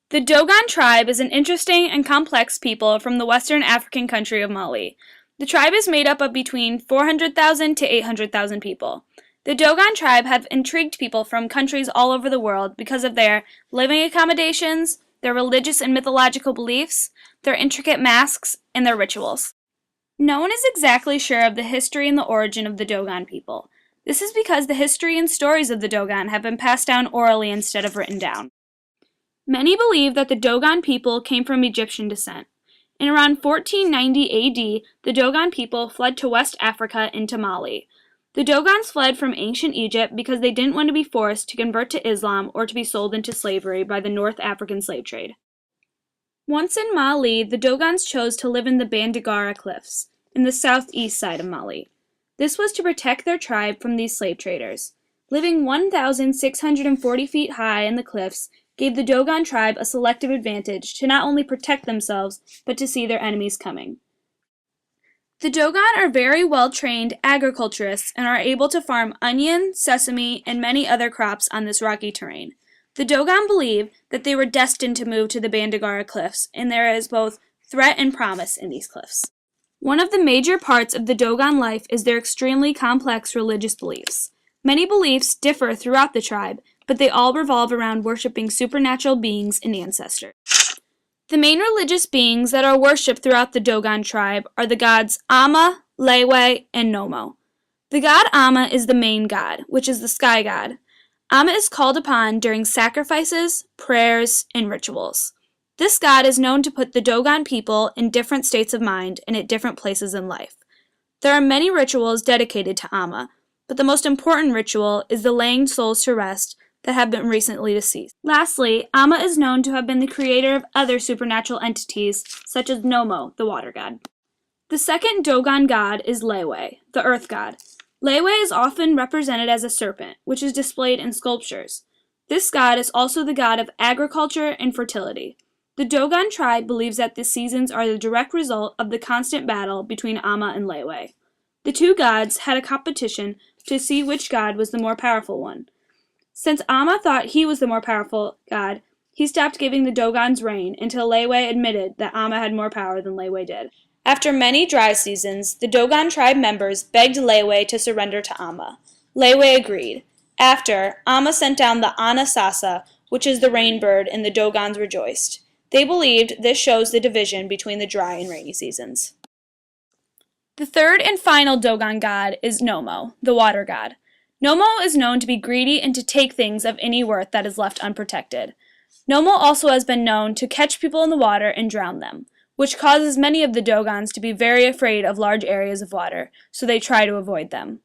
The Dogon tribe is an interesting and complex people from the western African country of Mali. The tribe is made up of between 400,000 to 800,000 people. The Dogon tribe have intrigued people from countries all over the world because of their living accommodations, their religious and mythological beliefs, their intricate masks, and their rituals. No one is exactly sure of the history and the origin of the Dogon people. This is because the history and stories of the Dogon have been passed down orally instead of written down. Many believe that the Dogon people came from Egyptian descent. In around 1490 AD, the Dogon people fled to West Africa into Mali. The Dogons fled from ancient Egypt because they didn't want to be forced to convert to Islam or to be sold into slavery by the North African slave trade. Once in Mali, the Dogons chose to live in the Bandigara cliffs, in the southeast side of Mali. This was to protect their tribe from these slave traders. Living 1,640 feet high in the cliffs gave the Dogon tribe a selective advantage to not only protect themselves, but to see their enemies coming. The Dogon are very well-trained agriculturists and are able to farm onion, sesame, and many other crops on this rocky terrain. The Dogon believe that they were destined to move to the Bandigara cliffs, and there is both threat and promise in these cliffs. One of the major parts of the Dogon life is their extremely complex religious beliefs. Many beliefs differ throughout the tribe, but they all revolve around worshiping supernatural beings and ancestors. The main religious beings that are worshipped throughout the Dogon tribe are the gods Amma, Lewe, and Nomo. The god Amma is the main god, which is the sky god. Amma is called upon during sacrifices, prayers, and rituals. This god is known to put the Dogon people in different states of mind and at different places in life. There are many rituals dedicated to Amma, but the most important ritual is the laying souls to rest that have been recently deceased. Lastly, Amma is known to have been the creator of other supernatural entities, such as Nomo, the water god. The second Dogon god is Lewe, the earth god. Lewe is often represented as a serpent, which is displayed in sculptures. This god is also the god of agriculture and fertility. The Dogon tribe believes that the seasons are the direct result of the constant battle between Amma and Lewe. The two gods had a competition to see which god was the more powerful one. Since Amma thought he was the more powerful god, he stopped giving the Dogons rain until Lewe admitted that Amma had more power than Lewe did. After many dry seasons, the Dogon tribe members begged Lewe to surrender to Amma. Lewe agreed. After, Amma sent down the Ana Sasa, which is the rain bird, and the Dogons rejoiced. They believed this shows the division between the dry and rainy seasons. The third and final Dogon god is Nomo, the water god. Nomo is known to be greedy and to take things of any worth that is left unprotected. Nomo also has been known to catch people in the water and drown them, which causes many of the Dogons to be very afraid of large areas of water, so they try to avoid them.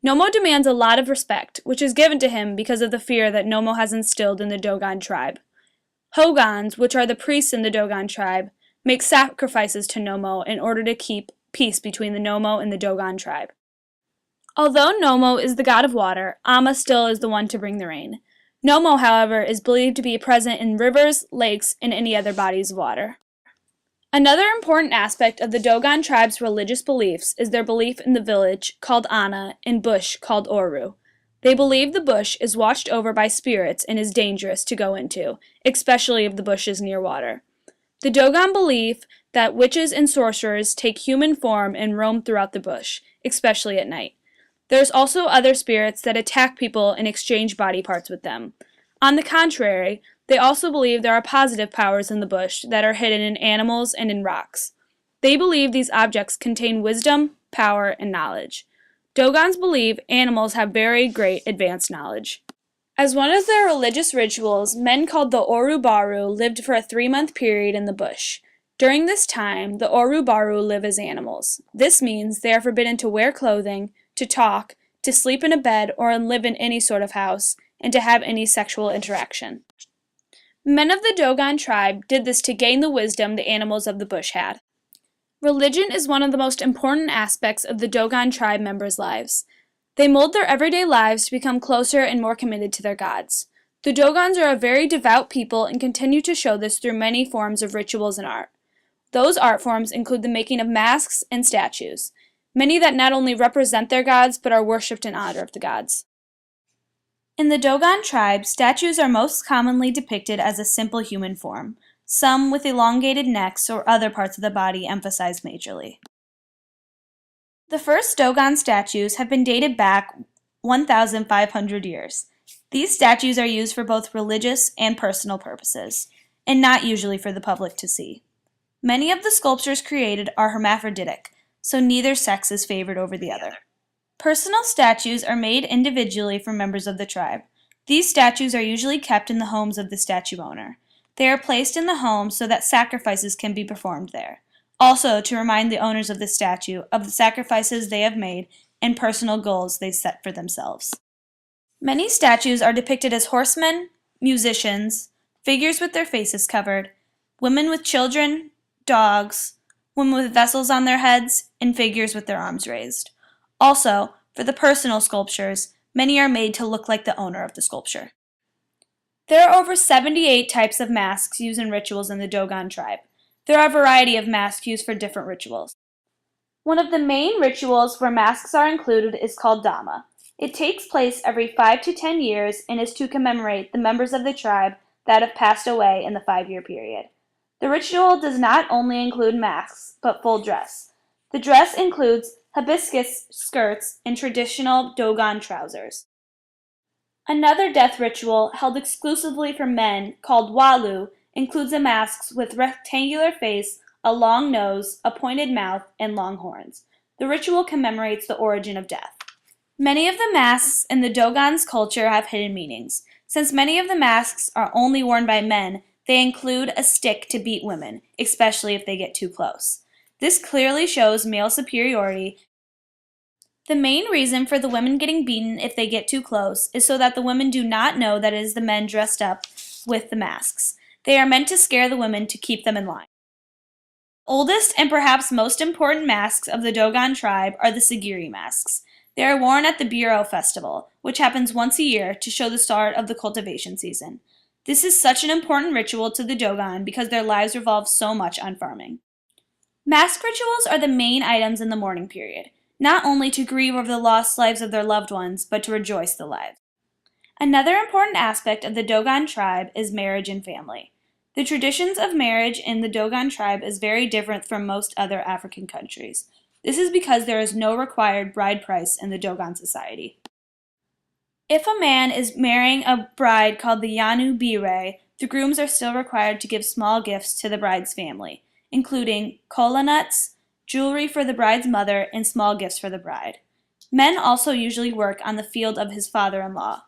Nomo demands a lot of respect, which is given to him because of the fear that Nomo has instilled in the Dogon tribe. Hogons, which are the priests in the Dogon tribe, make sacrifices to Nomo in order to keep peace between the Nomo and the Dogon tribe. Although Nomo is the god of water, Amma still is the one to bring the rain. Nomo, however, is believed to be present in rivers, lakes, and any other bodies of water. Another important aspect of the Dogon tribe's religious beliefs is their belief in the village, called Ana, and bush, called Oru. They believe the bush is watched over by spirits and is dangerous to go into, especially if the bush is near water. The Dogon believe that witches and sorcerers take human form and roam throughout the bush, especially at night. There's also other spirits that attack people and exchange body parts with them. On the contrary, they also believe there are positive powers in the bush that are hidden in animals and in rocks. They believe these objects contain wisdom, power, and knowledge. Dogons believe animals have very great advanced knowledge. As one of their religious rituals, men called the Oru-Baru lived for a 3-month period in the bush. During this time, the Oru-Baru live as animals. This means they are forbidden to wear clothing, to talk, to sleep in a bed or live in any sort of house, and to have any sexual interaction. Men of the Dogon tribe did this to gain the wisdom the animals of the bush had. Religion is one of the most important aspects of the Dogon tribe members' lives. They mold their everyday lives to become closer and more committed to their gods. The Dogons are a very devout people and continue to show this through many forms of rituals and art. Those art forms include the making of masks and statues, many that not only represent their gods but are worshipped in honor of the gods. In the Dogon tribe, statues are most commonly depicted as a simple human form, some with elongated necks or other parts of the body emphasized majorly. The first Dogon statues have been dated back 1,500 years. These statues are used for both religious and personal purposes, and not usually for the public to see. Many of the sculptures created are hermaphroditic, so neither sex is favored over the other. Personal statues are made individually for members of the tribe. These statues are usually kept in the homes of the statue owner. They are placed in the home so that sacrifices can be performed there. Also, to remind the owners of the statue of the sacrifices they have made and personal goals they set for themselves. Many statues are depicted as horsemen, musicians, figures with their faces covered, women with children, dogs, women with vessels on their heads, and figures with their arms raised. Also, for the personal sculptures, many are made to look like the owner of the sculpture. There are over 78 types of masks used in rituals in the Dogon tribe. There are a variety of masks used for different rituals. One of the main rituals where masks are included is called Dama. It takes place every 5 to 10 years and is to commemorate the members of the tribe that have passed away in the 5-year period. The ritual does not only include masks, but full dress. The dress includes hibiscus skirts and traditional Dogon trousers. Another death ritual, held exclusively for men, called Walu, includes a mask with rectangular face, a long nose, a pointed mouth, and long horns. The ritual commemorates the origin of death. Many of the masks in the Dogon's culture have hidden meanings. Since many of the masks are only worn by men, they include a stick to beat women, especially if they get too close. This clearly shows male superiority. The main reason for the women getting beaten if they get too close is so that the women do not know that it is the men dressed up with the masks. They are meant to scare the women to keep them in line. The oldest and perhaps most important masks of the Dogon tribe are the Sigiri masks. They are worn at the Buro festival, which happens once a year to show the start of the cultivation season. This is such an important ritual to the Dogon because their lives revolve so much on farming. Mask rituals are the main items in the mourning period, not only to grieve over the lost lives of their loved ones, but to rejoice the lives. Another important aspect of the Dogon tribe is marriage and family. The traditions of marriage in the Dogon tribe is very different from most other African countries. This is because there is no required bride price in the Dogon society. If a man is marrying a bride called the Yanu Bire, the grooms are still required to give small gifts to the bride's family, including kola nuts, jewelry for the bride's mother, and small gifts for the bride. Men also usually work on the field of his father-in-law.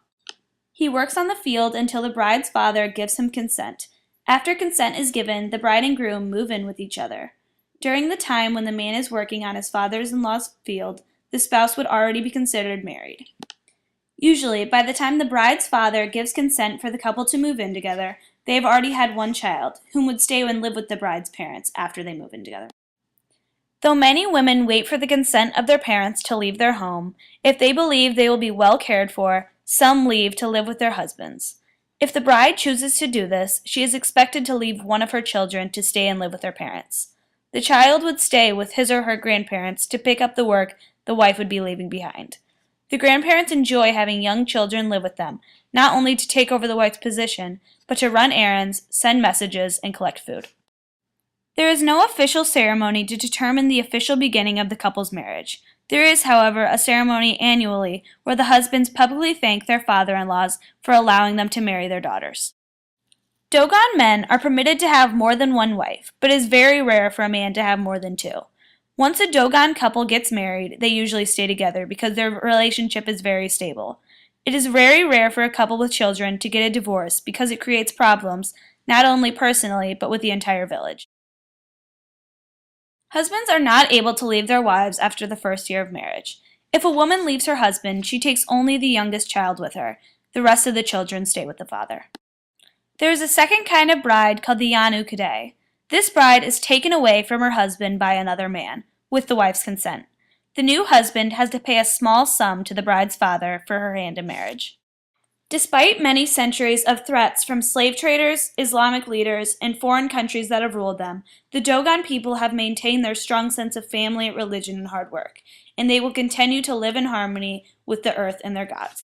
He works on the field until the bride's father gives him consent. After consent is given, the bride and groom move in with each other. During the time when the man is working on his father-in-law's field, the spouse would already be considered married. Usually, by the time the bride's father gives consent for the couple to move in together, they have already had one child, whom would stay and live with the bride's parents after they move in together. Though many women wait for the consent of their parents to leave their home, if they believe they will be well cared for, some leave to live with their husbands. If the bride chooses to do this, she is expected to leave one of her children to stay and live with her parents. The child would stay with his or her grandparents to pick up the work the wife would be leaving behind. The grandparents enjoy having young children live with them, not only to take over the wife's position, but to run errands, send messages, and collect food. There is no official ceremony to determine the official beginning of the couple's marriage. There is, however, a ceremony annually where the husbands publicly thank their father-in-laws for allowing them to marry their daughters. Dogon men are permitted to have more than one wife, but it is very rare for a man to have more than two. Once a Dogon couple gets married, they usually stay together because their relationship is very stable. It is very rare for a couple with children to get a divorce because it creates problems, not only personally, but with the entire village. Husbands are not able to leave their wives after the first year of marriage. If a woman leaves her husband, she takes only the youngest child with her. The rest of the children stay with the father. There is a second kind of bride called the Yanu Kadai. This bride is taken away from her husband by another man, with the wife's consent. The new husband has to pay a small sum to the bride's father for her hand in marriage. Despite many centuries of threats from slave traders, Islamic leaders, and foreign countries that have ruled them, the Dogon people have maintained their strong sense of family, religion, and hard work, and they will continue to live in harmony with the earth and their gods.